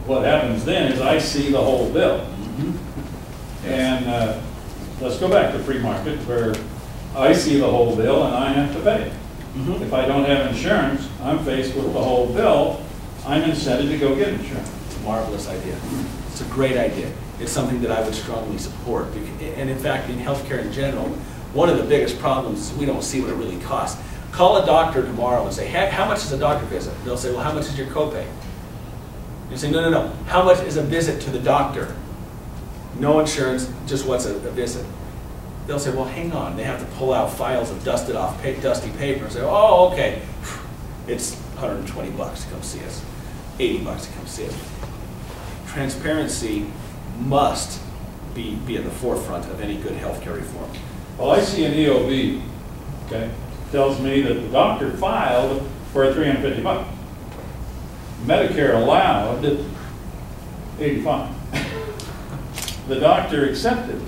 what happens then is I see the whole bill. And let's go back to free market where I see the whole bill and I have to pay. If I don't have insurance, I'm faced with the whole bill. I'm incented to go get insurance. Marvelous idea. It's a great idea. It's something that I would strongly support. And in fact, in healthcare in general, one of the biggest problems is we don't see what it really costs. Call a doctor tomorrow and say, hey, how much is a doctor visit? They'll say, well, how much is your copay? You say, no, no, no. How much is a visit to the doctor? No insurance, just what's a visit? They'll say, well, hang on. They have to pull out files of dusty paper and say, oh, okay, it's 120 bucks to come see us, 80 bucks to come see us. Transparency must be at the forefront of any good healthcare reform. Well, I see an EOB, okay, tells me that the doctor filed for 350 bucks. Medicare allowed 85. The doctor accepted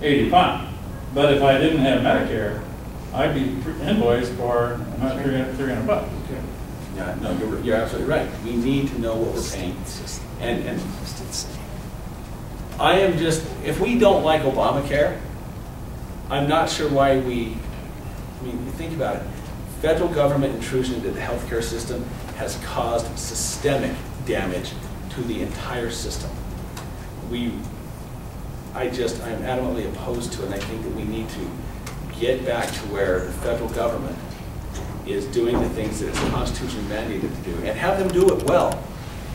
85. But if I didn't have Medicare, I'd be invoiced for 300 bucks. Okay. Yeah, no, you're absolutely right. We need to know what we're paying. And I am just, if we don't like Obamacare, I'm not sure why I mean, you think about it. Federal government intrusion into the healthcare system has caused systemic damage to the entire system. I'm adamantly opposed to it, and I think that we need to get back to where the federal government is doing the things that it's constitutionally mandated to do, and have them do it well,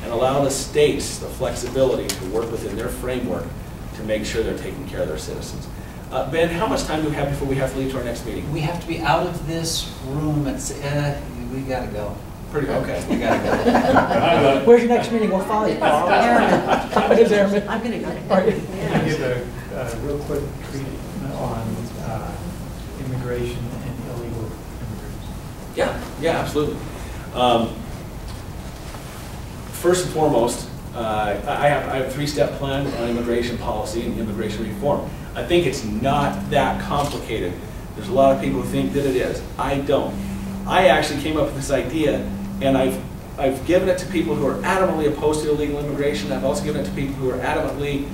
and allow the states the flexibility to work within their framework to make sure they're taking care of their citizens. Ben, how much time do we have before we have to leave to our next meeting? We have to be out of this room. We gotta go. Pretty okay. We gotta go. Where's your next meeting? We'll follow you. Airman. It is Airman. I'm going to go. Right. Can I give a real quick treatment on immigration and illegal immigrants? Yeah, absolutely. First and foremost, I have a three-step plan on immigration policy and immigration reform. I think it's not that complicated. There's a lot of people who think that it is. I don't. I actually came up with this idea, and I've given it to people who are adamantly opposed to illegal immigration. I've also given it to people who are adamantly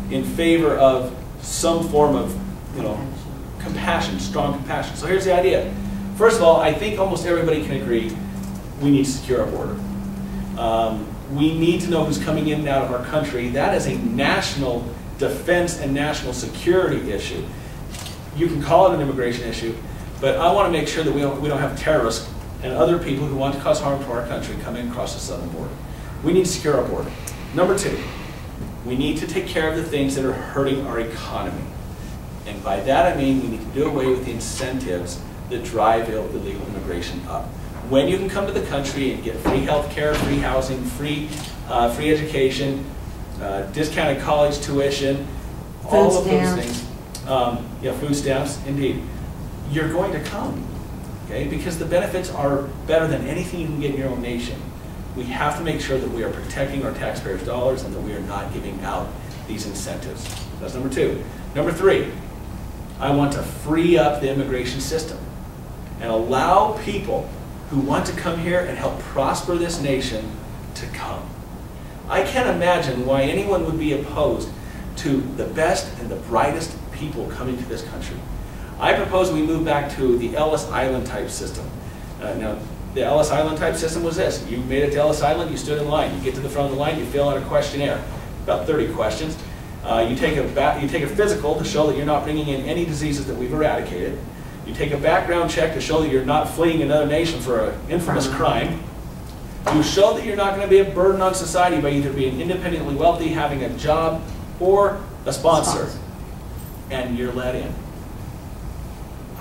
in favor of some form of, compassion, strong compassion. So here's the idea. First of all, I think almost everybody can agree we need to secure our border. We need to know who's coming in and out of our country. That is a national defense and national security issue. You can call it an immigration issue, but I want to make sure that we don't have terrorists and other people who want to cause harm to our country coming across the southern border. We need to secure our border. Number two, we need to take care of the things that are hurting our economy. And by that I mean we need to do away with the incentives that drive illegal immigration up. When you can come to the country and get free health care, free housing, free education, discounted college tuition, all of those things. Food stamps, indeed. You're going to come, okay? Because the benefits are better than anything you can get in your own nation. We have to make sure that we are protecting our taxpayers' dollars and that we are not giving out these incentives. That's number two. Number three, I want to free up the immigration system and allow people who want to come here and help prosper this nation to come. I can't imagine why anyone would be opposed to the best and the brightest people coming to this country. I propose we move back to the Ellis Island type system. Now, the Ellis Island type system was this. You made it to Ellis Island, you stood in line. You get to the front of the line, you fill out a questionnaire, about 30 questions. You take a physical to show that you're not bringing in any diseases that we've eradicated. You take a background check to show that you're not fleeing another nation for an infamous crime. You show that you're not going to be a burden on society by either being independently wealthy, having a job, or a sponsor. And you're let in.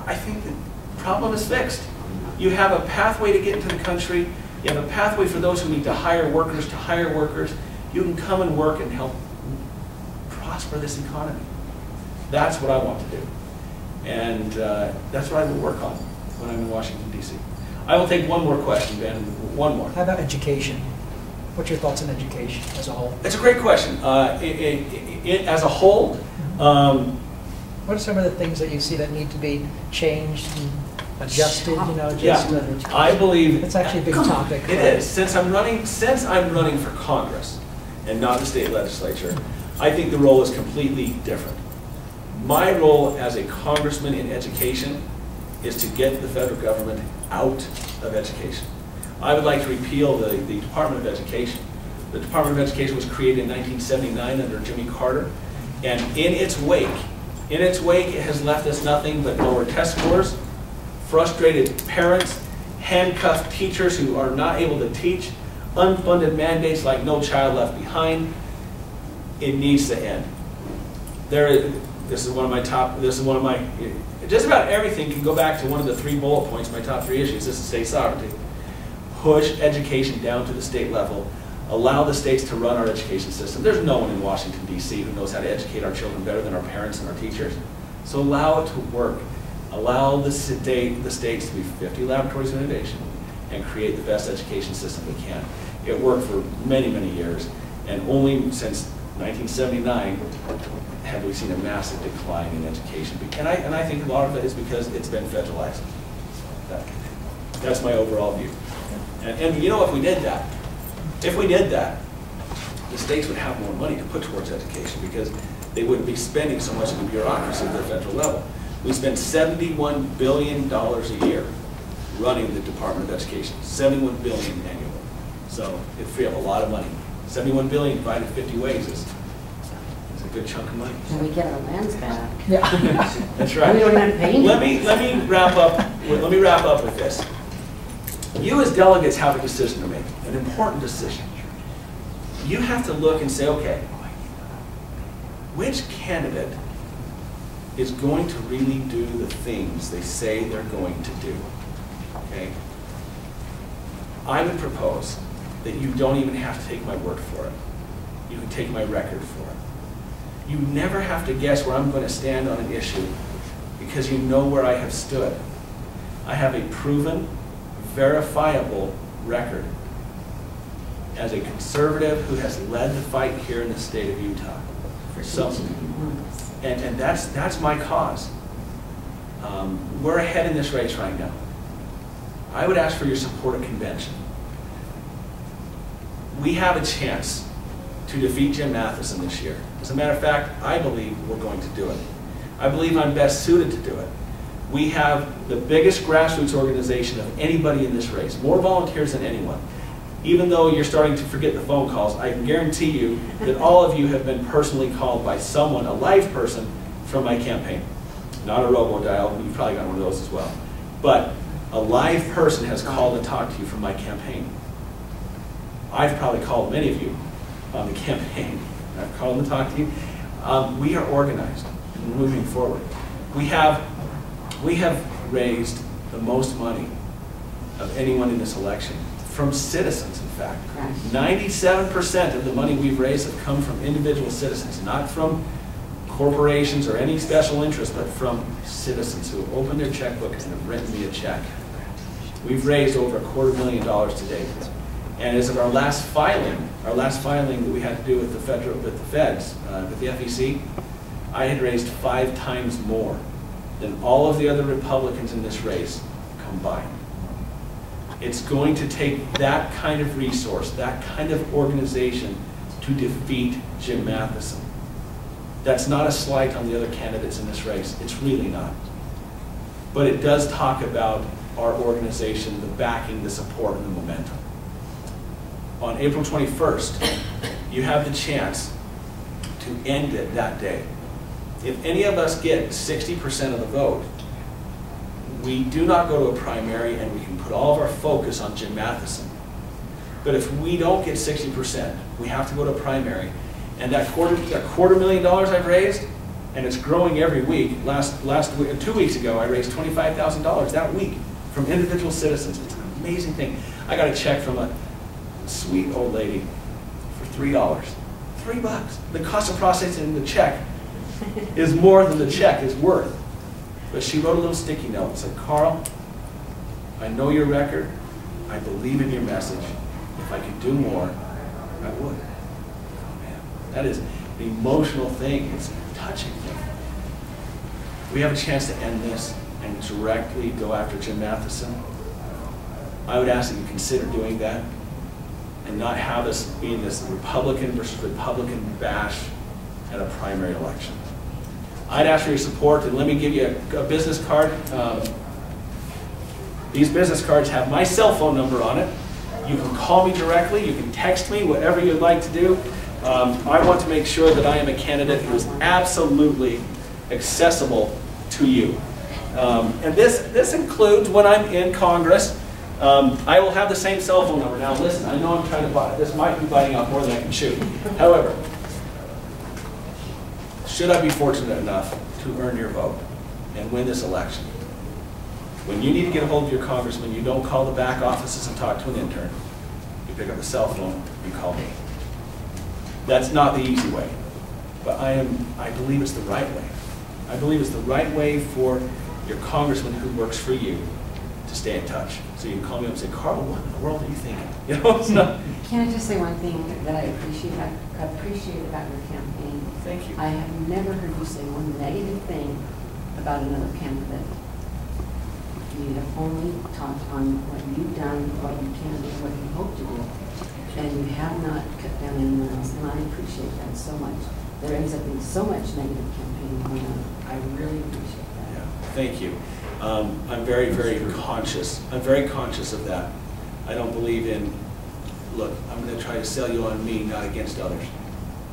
I think the problem is fixed. You have a pathway to get into the country. You have a pathway for those who need to hire workers to hire workers. You can come and work and help prosper this economy. That's what I want to do. And that's what I will work on when I'm in Washington, D.C. I will take one more question, Ben. One more. How about education? What's your thoughts on education as a whole? That's a great question. As a whole, what are some of the things that you see that need to be changed and adjusted? I believe it's actually a big topic. It is. Since I'm running for Congress, and not the state legislature. I think the role is completely different. My role as a congressman in education is to get the federal government out of education. I would like to repeal the Department of Education. The Department of Education was created in 1979 under Jimmy Carter, and in its wake, it has left us nothing but lower test scores, frustrated parents, handcuffed teachers who are not able to teach, unfunded mandates like No Child Left Behind. It needs to end. This is one of my, just about everything can go back to one of the 3 bullet points, my top 3 issues. This is state sovereignty. Push education down to the state level. Allow the states to run our education system. There's no one in Washington, D.C. who knows how to educate our children better than our parents and our teachers. So allow it to work. Allow the states to be 50 laboratories of innovation and create the best education system we can. It worked for many, many years, and only since 1979 have we seen a massive decline in education. And I think a lot of it is because it's been federalized. That's my overall view. And you know, if we did that, the states would have more money to put towards education because they wouldn't be spending so much in the bureaucracy at the federal level. We spend $71 billion a year running the Department of Education, $71 billion annually. So it'd free up a lot of money. $71 billion divided 50 ways is a good chunk of money. And we get our lands back. Yeah. That's right. We don't have to pay Let me wrap up. Let me wrap up with this. You as delegates have a decision to make, an important decision. You have to look and say, okay, which candidate is going to really do the things they say they're going to do? Okay? I would propose that you don't even have to take my word for it. You can take my record for it. You never have to guess where I'm going to stand on an issue because you know where I have stood. I have a proven, verifiable record as a conservative who has led the fight here in the state of Utah. So, and that's my cause. We're ahead in this race right now. I would ask for your support at convention. We have a chance to defeat Jim Matheson this year. As a matter of fact, I believe we're going to do it. I believe I'm best suited to do it. We have the biggest grassroots organization of anybody in this race, more volunteers than anyone. Even though you're starting to forget the phone calls, I can guarantee you that all of you have been personally called by someone, a live person, from my campaign. Not a robo-dial, you've probably got one of those as well. But a live person has called and talked to you from my campaign. I've probably called many of you on the campaign. I've called and talked to you. We are organized and moving forward. We have raised the most money of anyone in this election from citizens, in fact. 97% of the money we've raised have come from individual citizens, not from corporations or any special interest, but from citizens who have opened their checkbook and have written me a check. We've raised over $250,000 to date. And as of our last filing that we had to do with the feds, with the FEC, I had raised 5 times more than all of the other Republicans in this race combined. It's going to take that kind of resource, that kind of organization to defeat Jim Matheson. That's not a slight on the other candidates in this race. It's really not. But it does talk about our organization, the backing, the support, and the momentum. On April 21st, you have the chance to end it that day. If any of us get 60% of the vote, we do not go to a primary and we can put all of our focus on Jim Matheson. But if we don't get 60%, we have to go to a primary. And that $250,000 I've raised, and it's growing every week. Last week, 2 weeks ago, I raised $25,000 that week from individual citizens. It's an amazing thing. I got a check from a sweet old lady for $3. $3. The cost of processing the check is more than the check is worth. But she wrote a little sticky note and said, "Carl, I know your record. I believe in your message. If I could do more, I would." Oh man, that is an emotional thing. It's a touching thing. We have a chance to end this and directly go after Jim Matheson. I would ask that you consider doing that. and not have this being this Republican versus Republican bash at a primary election. I'd ask for your support, and let me give you a business card. These business cards have my cell phone number on it. You can call me directly, you can text me, whatever you'd like to do. I want to make sure that I am a candidate who is absolutely accessible to you. And this includes when I'm in Congress. I will have the same cell phone number. Now listen, I know I'm trying to buy, this might be biting off more than I can chew. However, should I be fortunate enough to earn your vote and win this election, when you need to get a hold of your congressman, you don't call the back offices and talk to an intern. You pick up the cell phone, you call me. That's not the easy way, but I believe it's the right way. I believe it's the right way for your congressman who works for you to stay in touch. So you can call me up and say, Carl, what in the world are you thinking? You know, it's not. Can I just say one thing that I appreciate about your campaign? Thank you. I have never heard you say one negative thing about another candidate. You have only talked on what you've done, what you can do, what you hope to do. And you have not cut down anyone else, and I appreciate that so much. There ends up being so much negative campaigning going on. I really appreciate that. Yeah, thank you. I'm very, very conscious. I'm very conscious of that. I don't believe in, look, I'm going to try to sell you on me, not against others.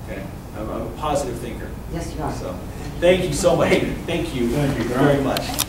Okay? I'm a positive thinker. Yes, you are. So, thank you so much. Thank you Thank you, very much.